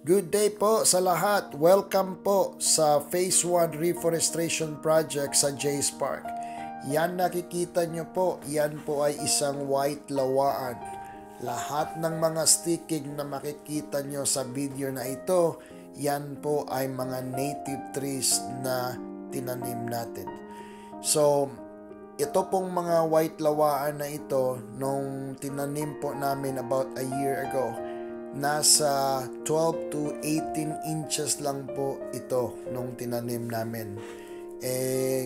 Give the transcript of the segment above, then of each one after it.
Good day po sa lahat. Welcome po sa Phase 1 Reforestation Project sa Jays Park. Yan nakikita nyo po, yan po ay isang white lawaan. Lahat ng mga sticking na makikita nyo sa video na ito, yan po ay mga native trees na tinanim natin. So, ito pong mga white lawaan na ito, nung tinanim po namin about a year ago, nasa 12 to 18 inches lang po ito nung tinanim namin.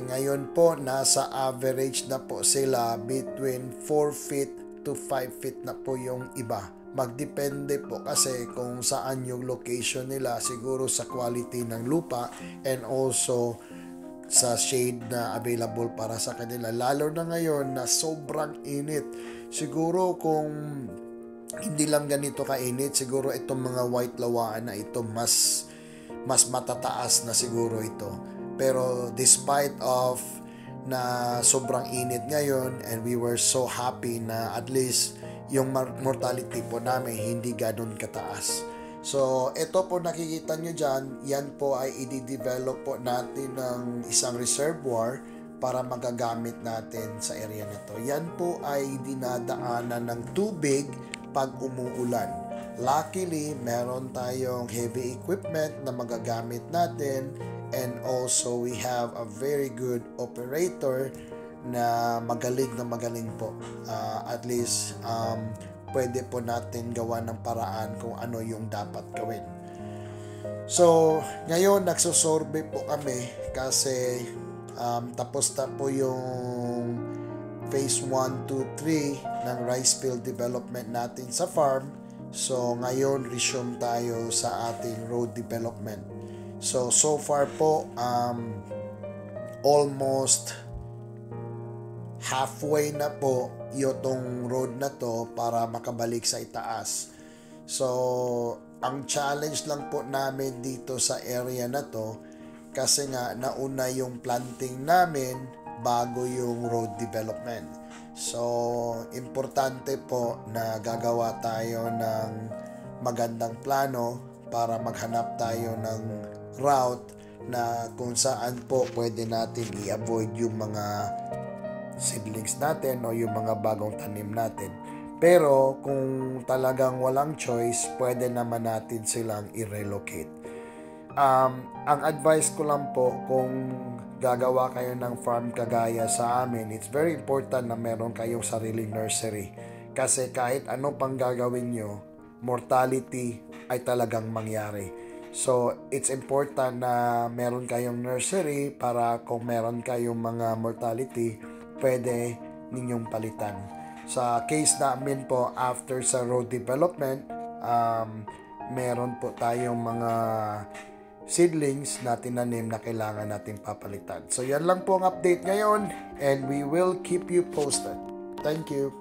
Ngayon po, nasa average na po sila between 4 feet to 5 feet na po yung iba. Magdepende po kasi kung saan yung location nila, siguro sa quality ng lupa and also sa shade na available para sa kanila. Lalo na ngayon na sobrang init. Siguro kung hindi lang ganito kainit, siguro itong mga white lawaan na ito mas matataas na siguro ito. Pero despite of na sobrang init ngayon, and we were so happy na at least yung mortality po namin hindi ganun kataas. So ito po nakikita nyo dyan, yan po ay i-develop po natin ng isang reservoir para magagamit natin sa area na to. Yan po ay dinadaanan ng tubig pag umuulan. Luckily, meron tayong heavy equipment na magagamit natin, and also we have a very good operator na magaling po. At least pwede po natin gawa ng paraan kung ano yung dapat gawin. So, ngayon nagsosorbe po kami kasi tapos na po yung Phase 1, 2, 3 ng rice field development natin sa farm. So, ngayon resume tayo sa ating road development. So far po, almost halfway na po yung road na to para makabalik sa itaas. So, ang challenge lang po namin dito sa area na to, kasi nga nauna yung planting namin bago yung road development. So, importante po na gagawa tayo ng magandang plano para maghanap tayo ng route na kung saan po pwede natin i-avoid yung mga seedlings natin o yung mga bagong tanim natin. Pero kung talagang walang choice, pwede naman natin silang i-relocate. Ang advice ko lang po, kung gagawa kayo ng farm kagaya sa amin, it's very important na meron kayong sariling nursery. Kasi kahit ano pang gagawin nyo, mortality ay talagang mangyari. So, it's important na meron kayong nursery para kung meron kayong mga mortality, pwede ninyong palitan. Sa case namin po, after sa road development, meron po tayong mga seedlings na tinanim na kailangan natin papalitan. So yan lang po ang update ngayon, and we will keep you posted. Thank you.